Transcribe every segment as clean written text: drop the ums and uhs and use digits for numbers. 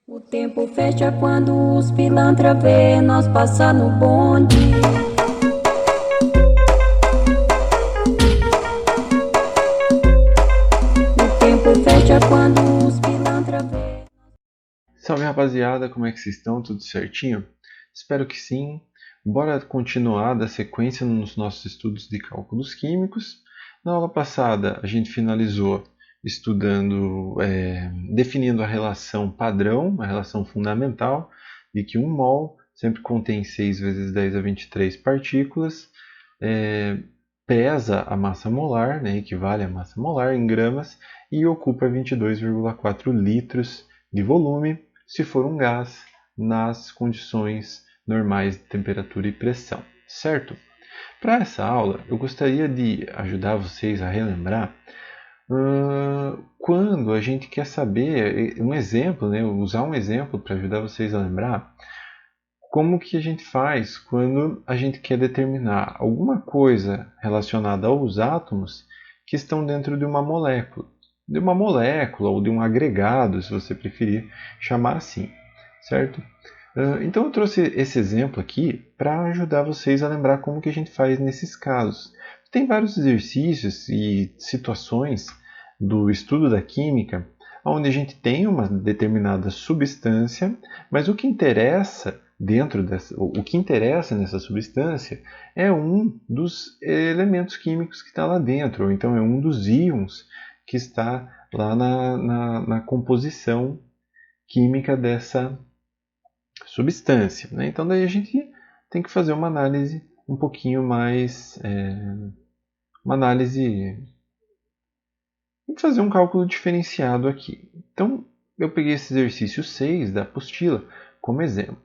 O tempo fecha quando os pilantra vê nós passar no bonde. O tempo fecha quando os pilantra vê. Salve rapaziada, como é que vocês estão? Tudo certinho? Espero que sim. Bora continuar da sequência nos nossos estudos de cálculos químicos. Na aula passada a gente finalizou estudando, definindo a relação padrão, a relação fundamental, de que 1 mol sempre contém 6 vezes 10 a 23 partículas, pesa a massa molar, né, equivale à massa molar em gramas, e ocupa 22,4 litros de volume, se for um gás, nas condições normais de temperatura e pressão, certo? Para essa aula, eu gostaria de ajudar vocês a relembrar quando a gente quer saber um exemplo, né, usar um exemplo para ajudar vocês a lembrar como que a gente faz quando a gente quer determinar alguma coisa relacionada aos átomos que estão dentro de uma molécula ou de um agregado, se você preferir chamar assim, certo? Então eu trouxe esse exemplo aqui para ajudar vocês a lembrar como que a gente faz nesses casos. Tem vários exercícios e situações do estudo da química onde a gente tem uma determinada substância, mas o que interessa nessa substância é um dos elementos químicos que está lá dentro, ou então é um dos íons que está lá na composição química dessa substância, né? Então daí a gente tem que fazer uma análise um pouquinho mais, uma análise, tem que fazer um cálculo diferenciado aqui. Então eu peguei esse exercício 6 da apostila como exemplo.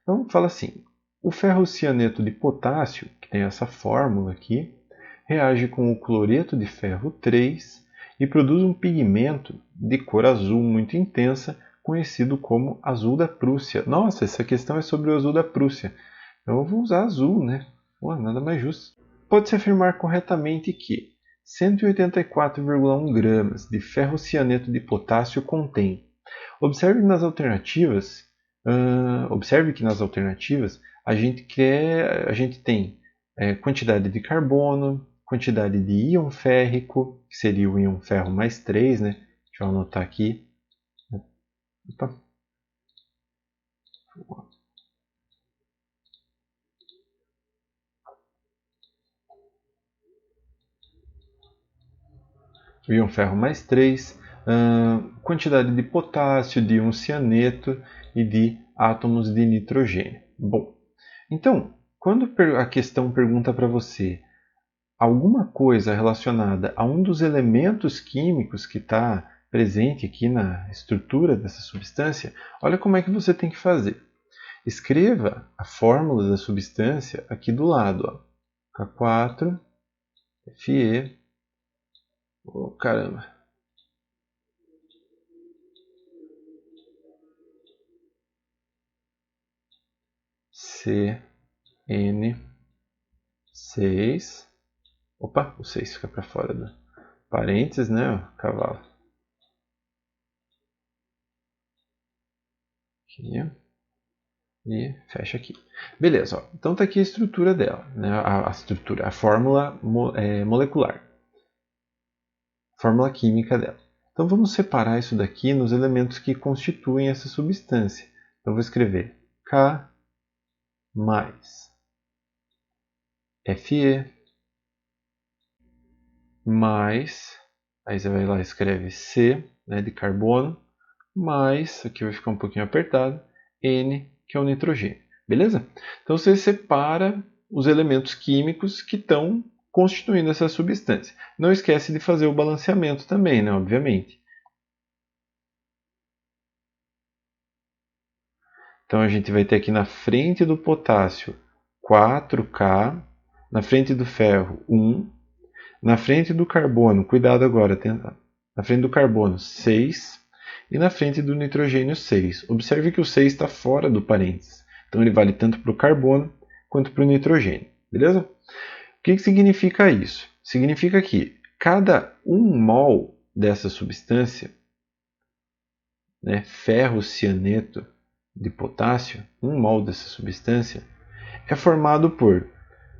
Então fala assim, o ferrocianeto de potássio, que tem essa fórmula aqui, reage com o cloreto de ferro 3 e produz um pigmento de cor azul muito intensa, conhecido como azul da Prússia. Nossa, essa questão é sobre o azul da Prússia. Então eu vou usar azul, né? Pô, nada mais justo. Pode-se afirmar corretamente que 184,1 gramas de ferrocianeto de potássio contém. Observe que nas alternativas a gente tem quantidade de carbono, quantidade de íon férrico, que seria o íon ferro mais 3, né? Deixa eu anotar aqui. Opa. O íon ferro mais 3, quantidade de potássio, de íon cianeto e de átomos de nitrogênio. Bom, então, quando a questão pergunta para você alguma coisa relacionada a um dos elementos químicos que está presente aqui na estrutura dessa substância, olha como é que você tem que fazer. Escreva a fórmula da substância aqui do lado. Ó. K4, Fe, oh, caramba, CN6. Opa, o 6 fica para fora do parênteses, né? Cavalo. Aqui. E fecha aqui. Beleza, ó. Então está aqui a estrutura dela, né? A fórmula molecular, fórmula química dela. Então vamos separar isso daqui nos elementos que constituem essa substância. Então vou escrever K mais Fe mais, aí você vai lá e escreve C, né, de carbono, mais, aqui vai ficar um pouquinho apertado, N, que é o nitrogênio. Beleza? Então você separa os elementos químicos que estão constituindo essa substância. Não esquece de fazer o balanceamento também, né? Obviamente. Então a gente vai ter aqui na frente do potássio 4K, na frente do ferro 1, na frente do carbono, cuidado agora, na frente do carbono 6 e na frente do nitrogênio 6. Observe que o 6 está fora do parênteses. Então ele vale tanto para o carbono quanto para o nitrogênio. Beleza? O que significa isso? Significa que cada 1 mol dessa substância né, ferrocianeto de potássio, 1 mol dessa substância, é formado por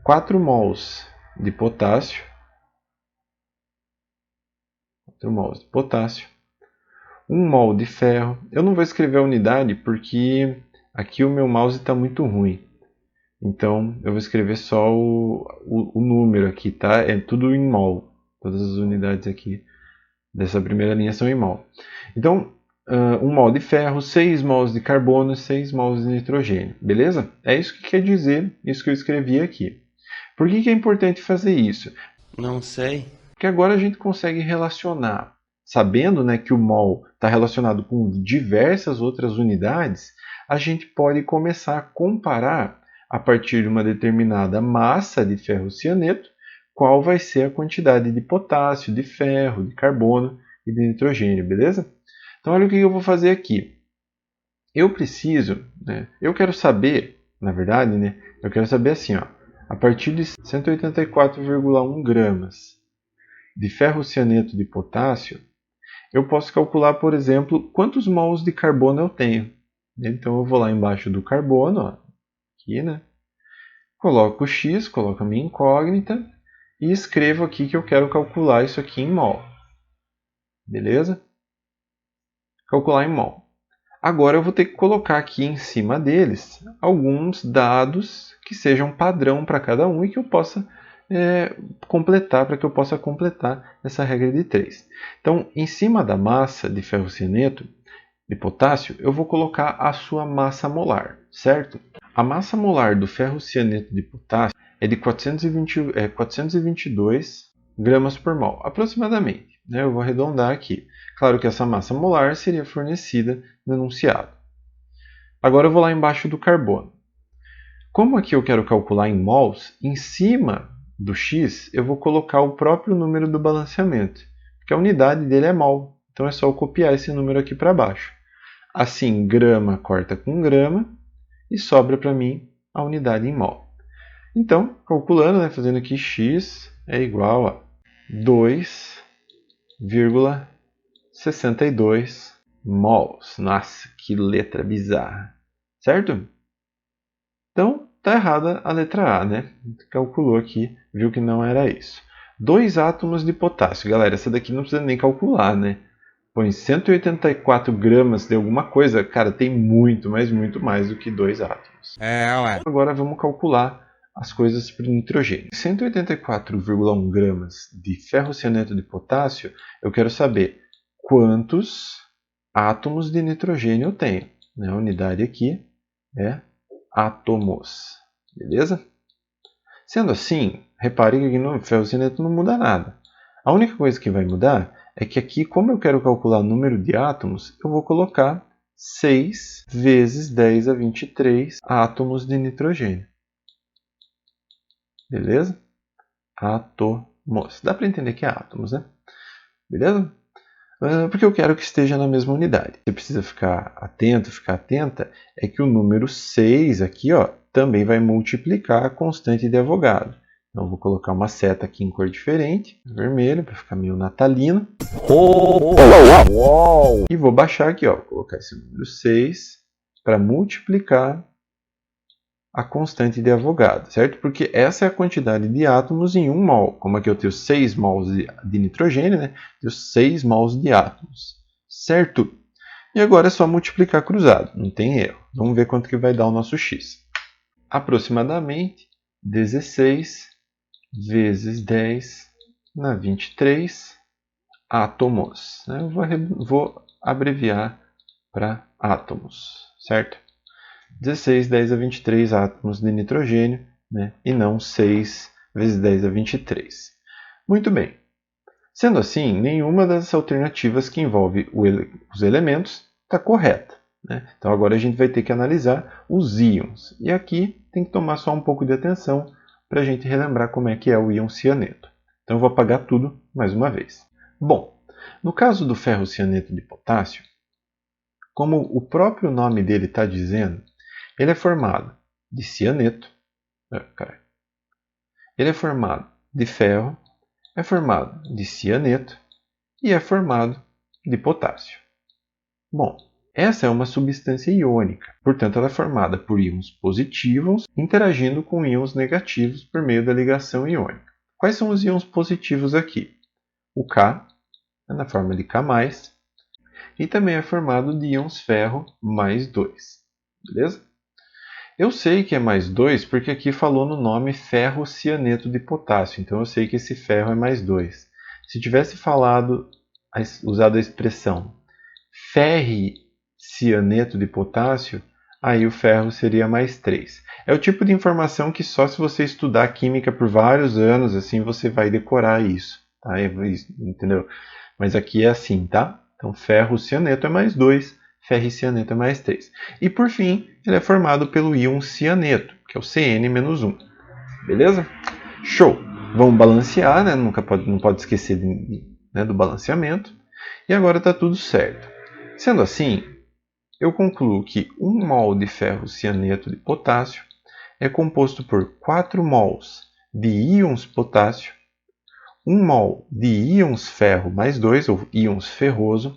4 mols de potássio, 1 mol de ferro. Eu não vou escrever a unidade porque aqui o meu mouse está muito ruim. Então eu vou escrever só o número aqui, tá? É tudo em mol. Todas as unidades aqui dessa primeira linha são em mol. Então, 1 mol de ferro, 6 mols de carbono e 6 mols de nitrogênio. Beleza? É isso que quer dizer isso que eu escrevi aqui. Por que é importante fazer isso? Não sei. Porque agora a gente consegue relacionar, sabendo, né, que o mol está relacionado com diversas outras unidades, a gente pode começar a comparar a partir de uma determinada massa de ferrocianeto qual vai ser a quantidade de potássio, de ferro, de carbono e de nitrogênio, beleza? Então olha o que eu vou fazer aqui. Eu preciso, né, eu quero saber, na verdade, né, eu quero saber assim, ó, a partir de 184,1 gramas de ferrocianeto de potássio, eu posso calcular, por exemplo, quantos mols de carbono eu tenho. Então eu vou lá embaixo do carbono, ó, aqui, né? Coloco o X, coloco a minha incógnita e escrevo aqui que eu quero calcular isso aqui em mol. Beleza? Calcular em mol. Agora eu vou ter que colocar aqui em cima deles alguns dados que sejam padrão para cada um e que eu possa completar, para que eu possa completar essa regra de 3. Então, em cima da massa de ferrocianeto de potássio, eu vou colocar a sua massa molar, certo? A massa molar do ferrocianeto de potássio é de 422 gramas por mol, aproximadamente. Né? Eu vou arredondar aqui. Claro que essa massa molar seria fornecida no enunciado. Agora eu vou lá embaixo do carbono. Como aqui eu quero calcular em mols, em cima do X eu vou colocar o próprio número do balanceamento, porque a unidade dele é mol. Então é só eu copiar esse número aqui para baixo. Assim, grama corta com grama e sobra para mim a unidade em mol. Então, calculando, né, fazendo aqui X é igual a 2,62 mols. Nossa, que letra bizarra. Certo? Então, está errada a letra A, né? Calculou aqui, viu que não era isso. 2 átomos de potássio. Galera, essa daqui não precisa nem calcular, né? Põe 184 gramas de alguma coisa. Cara, tem muito, mas muito mais do que 2 átomos. Ué. Agora vamos calcular as coisas para o nitrogênio. 184,1 gramas de ferrocianeto de potássio, eu quero saber quantos átomos de nitrogênio eu tenho. A unidade aqui é átomos. Beleza? Sendo assim, repare que aqui no ferrocianeto não muda nada. A única coisa que vai mudar é que aqui, como eu quero calcular o número de átomos, eu vou colocar 6 vezes 10 a 23 átomos de nitrogênio. Beleza? Átomos. Dá para entender que é átomos, né? Beleza? Porque eu quero que esteja na mesma unidade. Você precisa ficar atento, ficar atenta, é que o número 6 aqui, ó, também vai multiplicar a constante de Avogadro. Então, eu vou colocar uma seta aqui em cor diferente, vermelho, para ficar meio natalino. E vou baixar aqui, ó, vou colocar esse número 6 para multiplicar a constante de Avogadro, certo? Porque essa é a quantidade de átomos em 1 mol. Como aqui eu tenho 6 mols de nitrogênio, né? Tenho 6 mols de átomos, certo? E agora é só multiplicar cruzado, não tem erro. Vamos ver quanto que vai dar o nosso x. Aproximadamente 16 vezes 10 na 23 átomos. Eu vou abreviar para átomos, certo? 16, 10 a 23 átomos de nitrogênio, né? E não 6 vezes 10 a 23. Muito bem. Sendo assim, nenhuma das alternativas que envolve os elementos está correta. Né? Então agora a gente vai ter que analisar os íons. E aqui tem que tomar só um pouco de atenção para a gente relembrar como é que é o íon cianeto. Então eu vou apagar tudo mais uma vez. Bom, no caso do ferrocianeto de potássio, como o próprio nome dele está dizendo, ele é formado de cianeto, ele é formado de ferro, é formado de cianeto e é formado de potássio. Bom, Essa é uma substância iônica, portanto ela é formada por íons positivos interagindo com íons negativos por meio da ligação iônica. Quais são os íons positivos aqui? O K é na forma de K+, e também é formado de íons ferro mais 2. Beleza? Eu sei que é mais 2 porque aqui falou no nome ferrocianeto de potássio, então eu sei que esse ferro é mais 2. Se tivesse usado a expressão ferricianeto de potássio, aí o ferro seria mais 3. É o tipo de informação que só se você estudar química por vários anos, assim você vai decorar isso, tá? Entendeu? Mas aqui é assim, tá? Então ferrocianeto é mais 2, ferricianeto é mais 3. E por fim, ele é formado pelo íon cianeto, que é o Cn-1. Beleza? Show! Vamos balancear, né? Não pode esquecer do balanceamento. E agora está tudo certo. Sendo assim, eu concluo que 1 mol de ferrocianeto de potássio é composto por 4 mols de íons potássio, 1 mol de íons ferro mais 2, ou íons ferroso,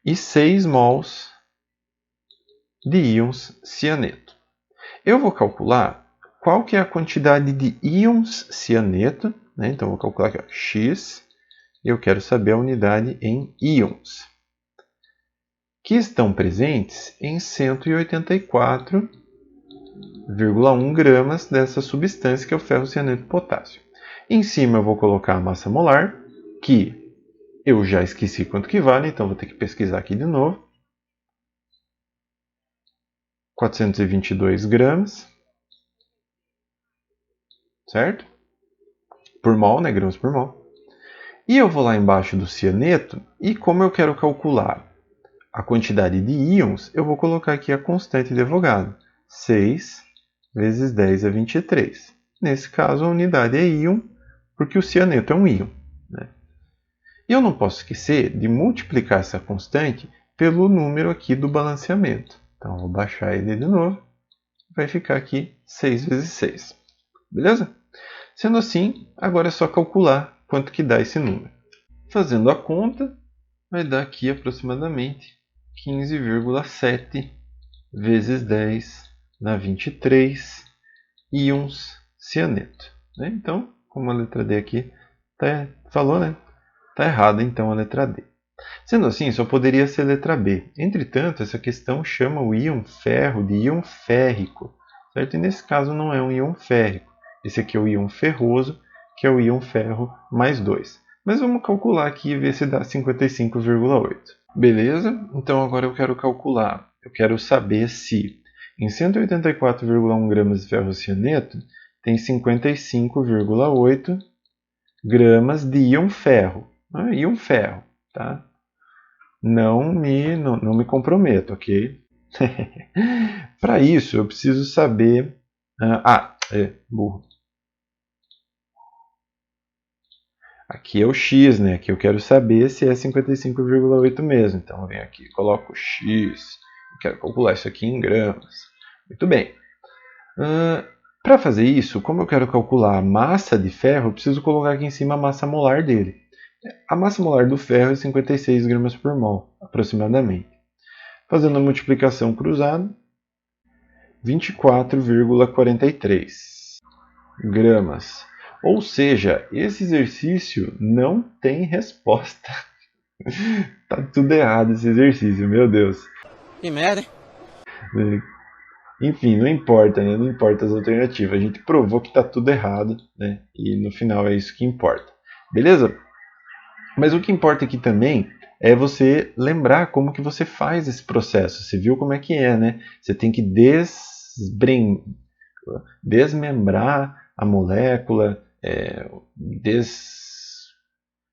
e 6 mols de íons cianeto. Eu vou calcular qual que é a quantidade de íons cianeto, né? Então, vou calcular aqui, ó, X, e eu quero saber a unidade em íons, que estão presentes em 184,1 gramas dessa substância que é o ferrocianeto de potássio. Em cima eu vou colocar a massa molar, que eu já esqueci quanto que vale, então vou ter que pesquisar aqui de novo. 422 gramas, certo? Por mol, né? Gramas por mol. E eu vou lá embaixo do cianeto, e como eu quero calcular a quantidade de íons, eu vou colocar aqui a constante de Avogadro, 6 vezes 10 a 23. Nesse caso, a unidade é íon, porque o cianeto é um íon, né? E eu não posso esquecer de multiplicar essa constante pelo número aqui do balanceamento. Então, vou baixar ele de novo. Vai ficar aqui 6 vezes 6. Beleza? Sendo assim, agora é só calcular quanto que dá esse número. Fazendo a conta, vai dar aqui aproximadamente 15,7 vezes 10 na 23 íons cianeto, né? Então, como a letra D aqui falou, né? Está errada então a letra D. Sendo assim, só poderia ser a letra B. Entretanto, essa questão chama o íon ferro de íon férrico, certo? E nesse caso não é um íon férrico. Esse aqui é o íon ferroso, que é o íon ferro mais 2. Mas vamos calcular aqui e ver se dá 55,8. Beleza? Então agora eu quero calcular. Eu quero saber se em 184,1 gramas de ferrocianeto tem 55,8 gramas de íon ferro. Íon ferro, tá? Não me comprometo, ok? Para isso, eu preciso saber... burro. Aqui é o X, né? Aqui eu quero saber se é 55,8 mesmo. Então, eu venho aqui, coloco X. Eu quero calcular isso aqui em gramas. Muito bem. Para fazer isso, como eu quero calcular a massa de ferro, eu preciso colocar aqui em cima a massa molar dele. A massa molar do ferro é 56 gramas por mol, aproximadamente. Fazendo a multiplicação cruzada, 24,43 gramas. Ou seja, esse exercício não tem resposta. Tá tudo errado esse exercício, meu Deus. Que merda, hein? Enfim, não importa, né? Não importa as alternativas. A gente provou que tá tudo errado, né? E no final é isso que importa. Beleza? Mas o que importa aqui também é você lembrar como que você faz esse processo. Você viu como é que é, né? Você tem que desmembrar a molécula,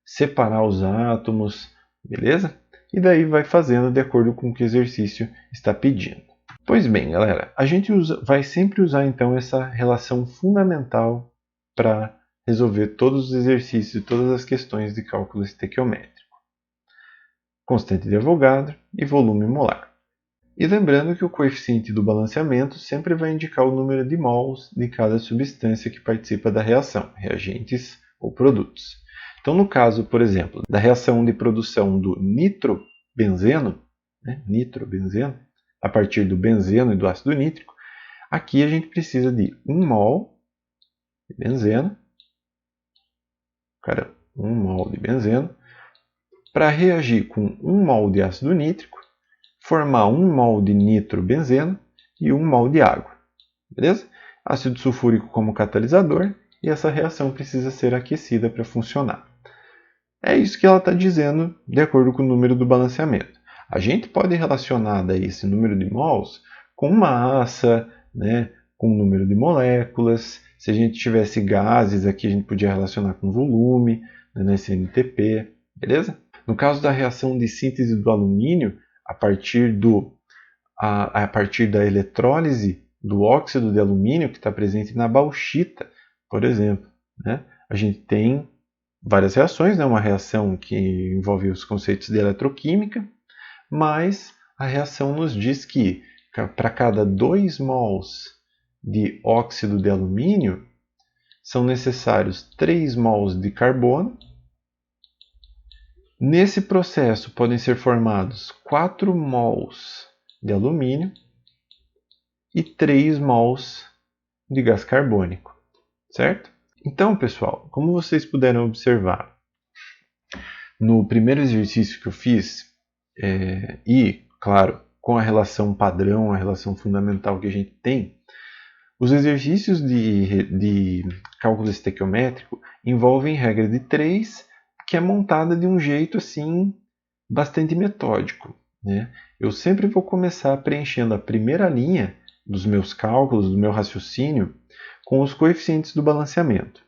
separar os átomos, beleza? E daí vai fazendo de acordo com o que o exercício está pedindo. Pois bem, galera, a gente vai sempre usar então essa relação fundamental para resolver todos os exercícios e todas as questões de cálculo estequiométrico. Constante de Avogadro e volume molar. E lembrando que o coeficiente do balanceamento sempre vai indicar o número de mols de cada substância que participa da reação, reagentes ou produtos. Então, no caso, por exemplo, da reação de produção do nitrobenzeno, né, nitrobenzeno, a partir do benzeno e do ácido nítrico, aqui a gente precisa de 1 mol de benzeno, 1 mol de benzeno, para reagir com 1 mol de ácido nítrico, formar 1 mol de nitrobenzeno e 1 mol de água. Beleza? Ácido sulfúrico como catalisador, e essa reação precisa ser aquecida para funcionar. É isso que ela está dizendo de acordo com o número do balanceamento. A gente pode relacionar daí esse número de mols com massa, né, com o número de moléculas. Se a gente tivesse gases aqui, a gente podia relacionar com volume, né, nesse NTP, beleza? No caso da reação de síntese do alumínio, a partir da eletrólise do óxido de alumínio que está presente na bauxita, por exemplo, né, a gente tem várias reações, né? Uma reação que envolve os conceitos de eletroquímica, mas a reação nos diz que para cada 2 mols de óxido de alumínio são necessários 3 mols de carbono. Nesse processo podem ser formados 4 mols de alumínio e 3 mols de gás carbônico, certo? Então, pessoal, como vocês puderam observar, no primeiro exercício que eu fiz, e, claro, com a relação padrão, a relação fundamental que a gente tem, os exercícios de cálculo estequiométrico envolvem regra de 3, que é montada de um jeito assim bastante metódico, né? Eu sempre vou começar preenchendo a primeira linha dos meus cálculos, do meu raciocínio, com os coeficientes do balanceamento.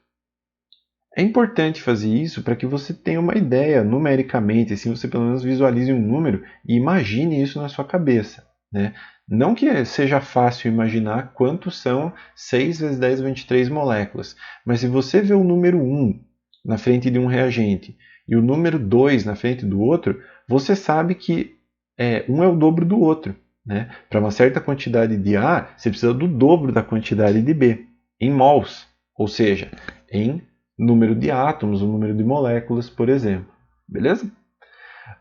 É importante fazer isso para que você tenha uma ideia numericamente, assim você pelo menos visualize um número e imagine isso na sua cabeça, né? Não que seja fácil imaginar quantos são 6 vezes 10 a 23 moléculas, mas se você vê o número 1 na frente de um reagente e o número 2 na frente do outro, você sabe que um é o dobro do outro, né? Para uma certa quantidade de A, você precisa do dobro da quantidade de B, em mols, ou seja, em número de átomos, o número de moléculas, por exemplo. Beleza?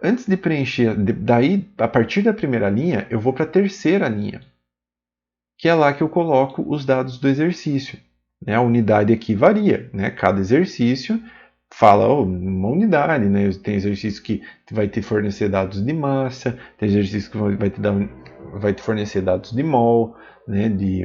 Antes de preencher, daí, a partir da primeira linha, eu vou para a terceira linha, que é lá que eu coloco os dados do exercício. Né? A unidade aqui varia, né? Cada exercício fala uma unidade, né? Tem exercício que vai te fornecer dados de massa, tem exercício que vai te fornecer dados de mol, né? de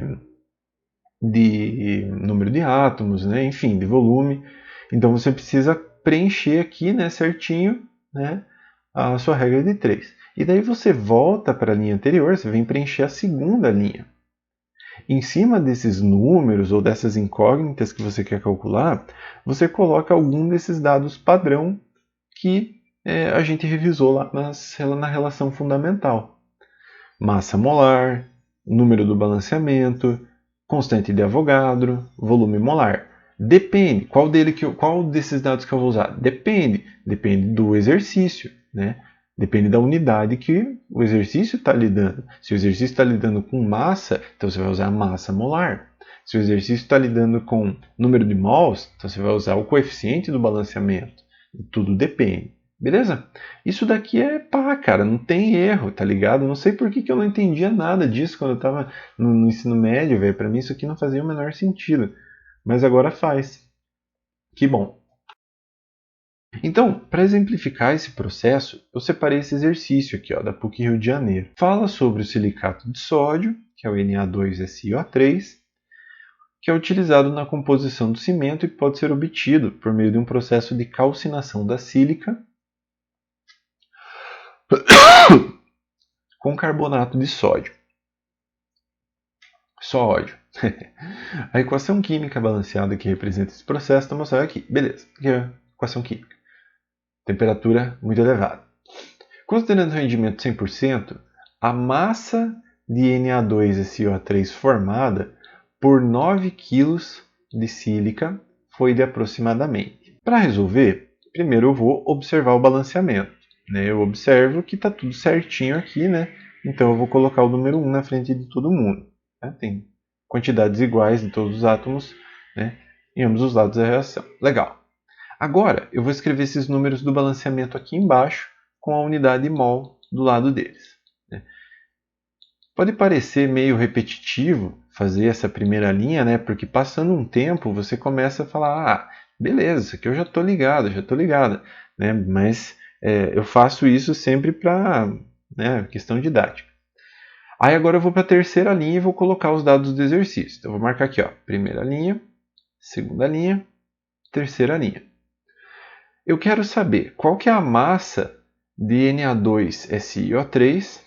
número de átomos, né? Enfim, de volume. Então você precisa preencher aqui, né, certinho, né, a sua regra de 3. E daí você volta para a linha anterior, você vem preencher a segunda linha. Em cima desses números ou dessas incógnitas que você quer calcular, você coloca algum desses dados padrão que a gente revisou lá na relação fundamental. Massa molar, número do balanceamento, constante de Avogadro, volume molar. Depende. Qual desses dados que eu vou usar? Depende do exercício, né? Depende da unidade que o exercício está lidando. Se o exercício está lidando com massa, então você vai usar a massa molar. Se o exercício está lidando com número de mols, então você vai usar o coeficiente do balanceamento. Tudo depende. Beleza? Isso daqui é pá, cara, não tem erro, tá ligado? Não sei por que eu não entendia nada disso quando eu estava no ensino médio, velho. Para mim isso aqui não fazia o menor sentido. Mas agora faz. Que bom. Então, para exemplificar esse processo, eu separei esse exercício aqui, ó, da PUC Rio de Janeiro. Fala sobre o silicato de sódio, que é o Na2SiO3, que é utilizado na composição do cimento e pode ser obtido por meio de um processo de calcinação da sílica com carbonato de sódio. Sódio. A equação química balanceada que representa esse processo está mostrada aqui. Beleza, aqui é a equação química. Temperatura muito elevada. Considerando o rendimento 100%, a massa de Na2SiO3 formada por 9 kg de sílica foi de aproximadamente. Para resolver, primeiro eu vou observar o balanceamento. Né? Eu observo que está tudo certinho aqui, né? Então eu vou colocar o número 1 na frente de todo mundo. Né? Tem quantidades iguais de todos os átomos, né, em ambos os lados da reação. Legal. Agora eu vou escrever esses números do balanceamento aqui embaixo com a unidade mol do lado deles. Pode parecer meio repetitivo fazer essa primeira linha, né? Porque passando um tempo você começa a falar, ah, beleza, isso aqui eu já estou ligado, já estou ligada, né? Mas eu faço isso sempre para, né, questão didática. Aí agora eu vou para a terceira linha e vou colocar os dados do exercício. Então eu vou marcar aqui, ó, primeira linha, segunda linha, terceira linha. Eu quero saber qual que é a massa de Na2SiO3,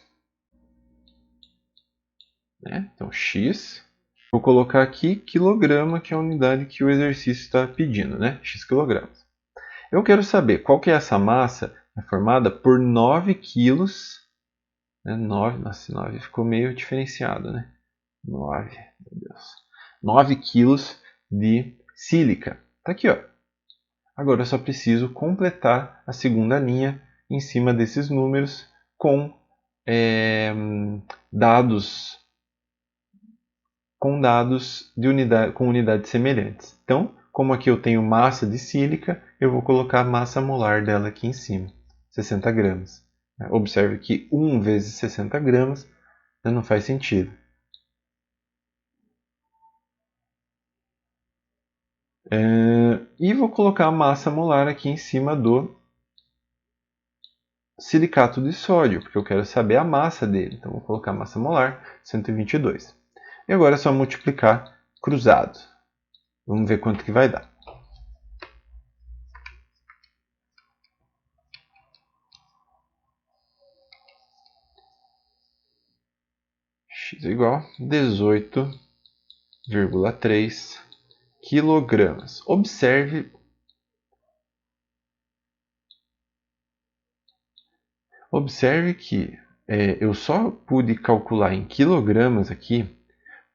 né? Então X. Vou colocar aqui quilograma, que é a unidade que o exercício está pedindo, né? X quilogramas. Eu quero saber qual que é essa massa, é formada por 9 quilos, né? 9, nossa, 9 ficou meio diferenciado, né? 9, meu Deus. 9 quilos de sílica. Tá aqui, ó. Agora eu só preciso completar a segunda linha em cima desses números com dados com unidades semelhantes. Então, como aqui eu tenho massa de sílica, eu vou colocar a massa molar dela aqui em cima, 60 gramas. Observe que 1 vezes 60 gramas não faz sentido. E vou colocar a massa molar aqui em cima do silicato de sódio, porque eu quero saber a massa dele. Então, vou colocar a massa molar, 122. E agora é só multiplicar cruzado. Vamos ver quanto que vai dar. X igual a 18,3 quilogramas. Observe que eu só pude calcular em quilogramas aqui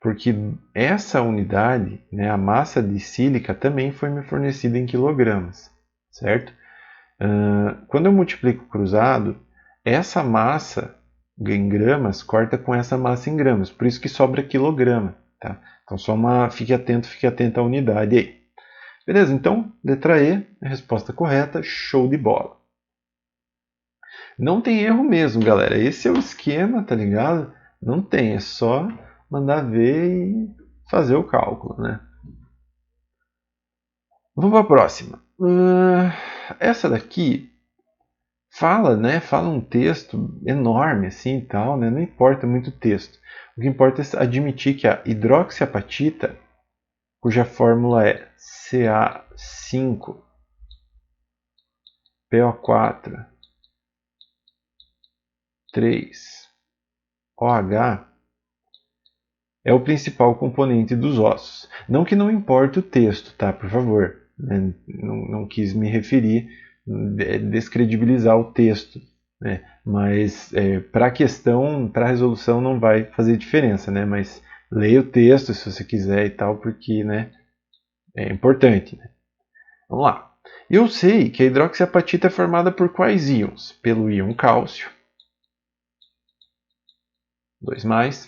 porque essa unidade, né, a massa de sílica, também foi me fornecida em quilogramas, certo? Quando eu multiplico cruzado, essa massa em gramas corta com essa massa em gramas, por isso que sobra quilograma. Tá? Então, fique atento à unidade aí. Beleza? Então, letra E, a resposta correta, show de bola. Não tem erro mesmo, galera. Esse é o esquema, tá ligado? Não tem, é só mandar ver e fazer o cálculo, né? Vamos para a próxima. Essa daqui fala, né? Fala um texto enorme assim e tal, né? Não importa muito o texto. O que importa é admitir que a hidroxiapatita, cuja fórmula é Ca5 PO4 3OH, é o principal componente dos ossos. Não que não importe o texto, tá? Por favor. Né? Não quis me referir, descredibilizar o texto. Né? Mas para a questão, para a resolução não vai fazer diferença, né? Mas leia o texto se você quiser e tal, porque né, é importante. Né? Vamos lá. Eu sei que a hidroxiapatita é formada por quais íons? Pelo íon cálcio, 2+,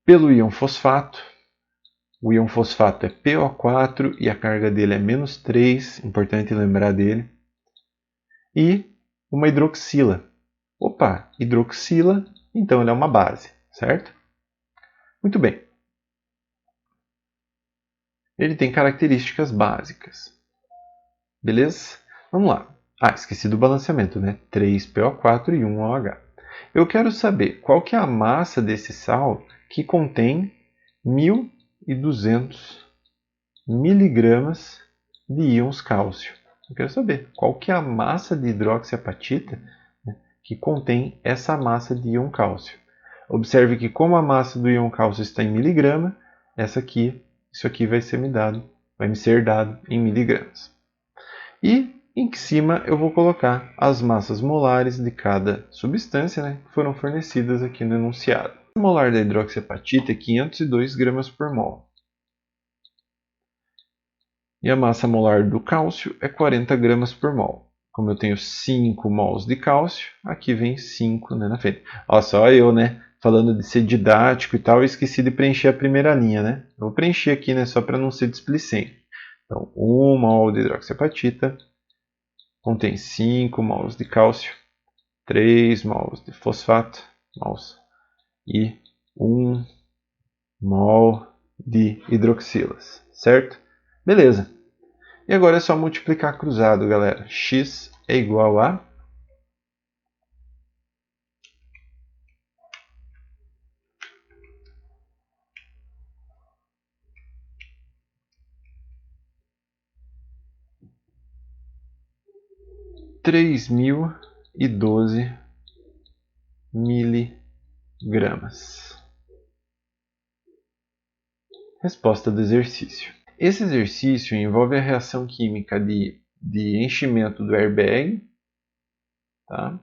pelo íon fosfato. O íon fosfato é PO4 e a carga dele é -3, importante lembrar dele. E uma hidroxila. Opa, hidroxila, então ele é uma base, certo? Muito bem. Ele tem características básicas. Beleza? Vamos lá. Ah, esqueci do balanceamento, né? 3PO4 e 1OH. Eu quero saber qual que é a massa desse sal que contém 1.200 miligramas de íons cálcio. Eu quero saber qual que é a massa de hidroxiapatita, né, que contém essa massa de íon cálcio. Observe que como a massa do íon cálcio está em miligrama, isso aqui vai me ser dado em miligramas. E em cima eu vou colocar as massas molares de cada substância, né, que foram fornecidas aqui no enunciado. A molar da hidroxiapatita é 502 gramas por mol. E a massa molar do cálcio é 40 gramas por mol. Como eu tenho 5 mols de cálcio, aqui vem 5, né, na frente. Olha só eu, né, falando de ser didático e tal, eu esqueci de preencher a primeira linha, né? Eu vou preencher aqui, né, só para não ser displicente. Então, 1 mol de hidroxiapatita contém 5 mols de cálcio, 3 mols de fosfato, mols, e 1 mol de hidroxilas, certo? Beleza. E agora é só multiplicar cruzado, galera. X é igual a 3.012 miligramas. Resposta do exercício. Esse exercício envolve a reação química de enchimento do airbag. Tá?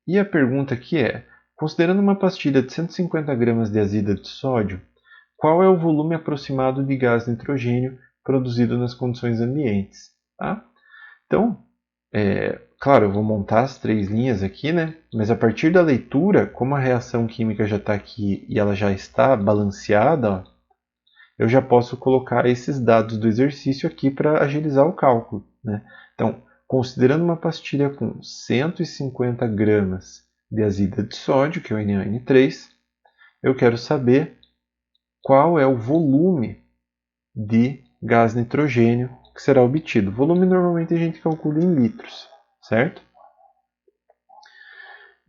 E a pergunta aqui é, considerando uma pastilha de 150 gramas de azida de sódio, qual é o volume aproximado de gás nitrogênio produzido nas condições ambientes? Tá? Então, claro, eu vou montar as 3 linhas aqui, né? Mas a partir da leitura, como a reação química já está aqui e ela já está balanceada, ó, eu já posso colocar esses dados do exercício aqui para agilizar o cálculo, né? Então, considerando uma pastilha com 150 gramas de azida de sódio, que é o NaN3, eu quero saber qual é o volume de gás nitrogênio que será obtido. Volume normalmente a gente calcula em litros, certo?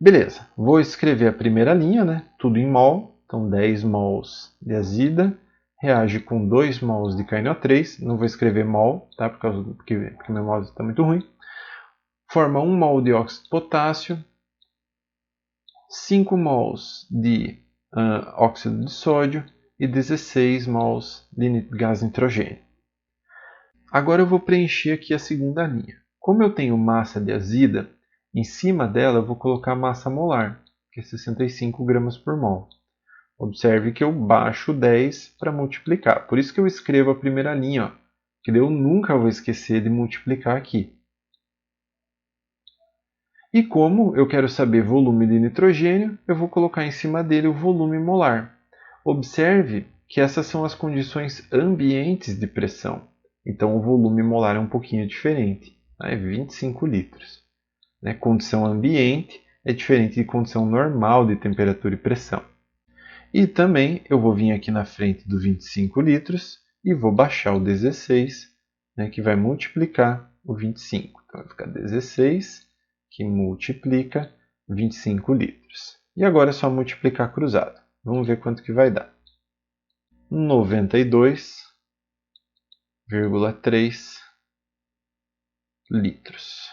Beleza, vou escrever a primeira linha, né? Tudo em mol, então 10 mols de azida, reage com 2 mols de KNO3, não vou escrever mol, tá? Porque meu mouse está muito ruim. Forma 1 mol de óxido de potássio, 5 mols de óxido de sódio e 16 mols de gás nitrogênio. Agora eu vou preencher aqui a segunda linha. Como eu tenho massa de azida, em cima dela eu vou colocar massa molar, que é 65 gramas por mol. Observe que eu baixo 10 para multiplicar. Por isso que eu escrevo a primeira linha, ó, que daí eu nunca vou esquecer de multiplicar aqui. E como eu quero saber volume de nitrogênio, eu vou colocar em cima dele o volume molar. Observe que essas são as condições ambientes de pressão. Então o volume molar é um pouquinho diferente, é 25 litros. Condição ambiente é diferente de condição normal de temperatura e pressão. E também eu vou vir aqui na frente do 25 litros e vou baixar o 16, que vai multiplicar o 25. Então vai ficar 16 que multiplica 25 litros. E agora é só multiplicar cruzado. Vamos ver quanto que vai dar. 92,3 litros.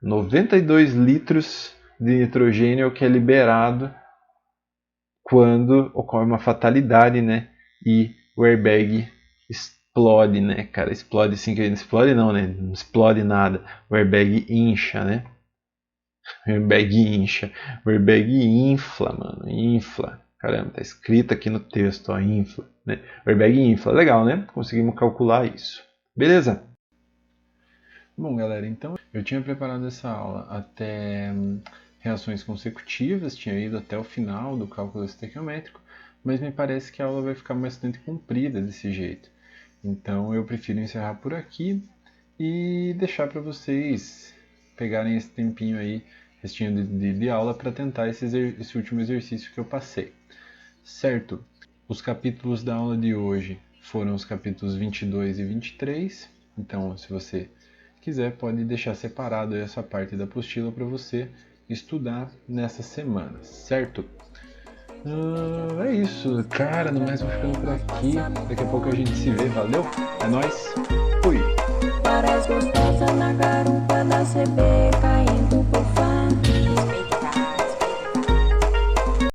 92 litros de nitrogênio é o que é liberado quando ocorre uma fatalidade, né? E o airbag explode, né, cara? Explode assim, que não explode não, né? Não explode nada. O airbag incha, né? O airbag incha. O airbag infla, mano. Infla. Caramba, tá escrito aqui no texto, ó, infla, né? O airbag infla. Legal, né? Conseguimos calcular isso. Beleza? Bom, galera, então eu tinha preparado essa aula até reações consecutivas, tinha ido até o final do cálculo estequiométrico, mas me parece que a aula vai ficar bastante comprida desse jeito. Então eu prefiro encerrar por aqui e deixar para vocês pegarem esse tempinho aí, restinho de aula, para tentar esse último exercício que eu passei. Certo? Os capítulos da aula de hoje foram os capítulos 22 e 23, então se você quiser pode deixar separado essa parte da apostila para você estudar nessa semana, certo? É isso, cara, no mais vou ficando por aqui, daqui a pouco a gente se vê, valeu? É nóis, fui! Parece gostosa na garupa da CB.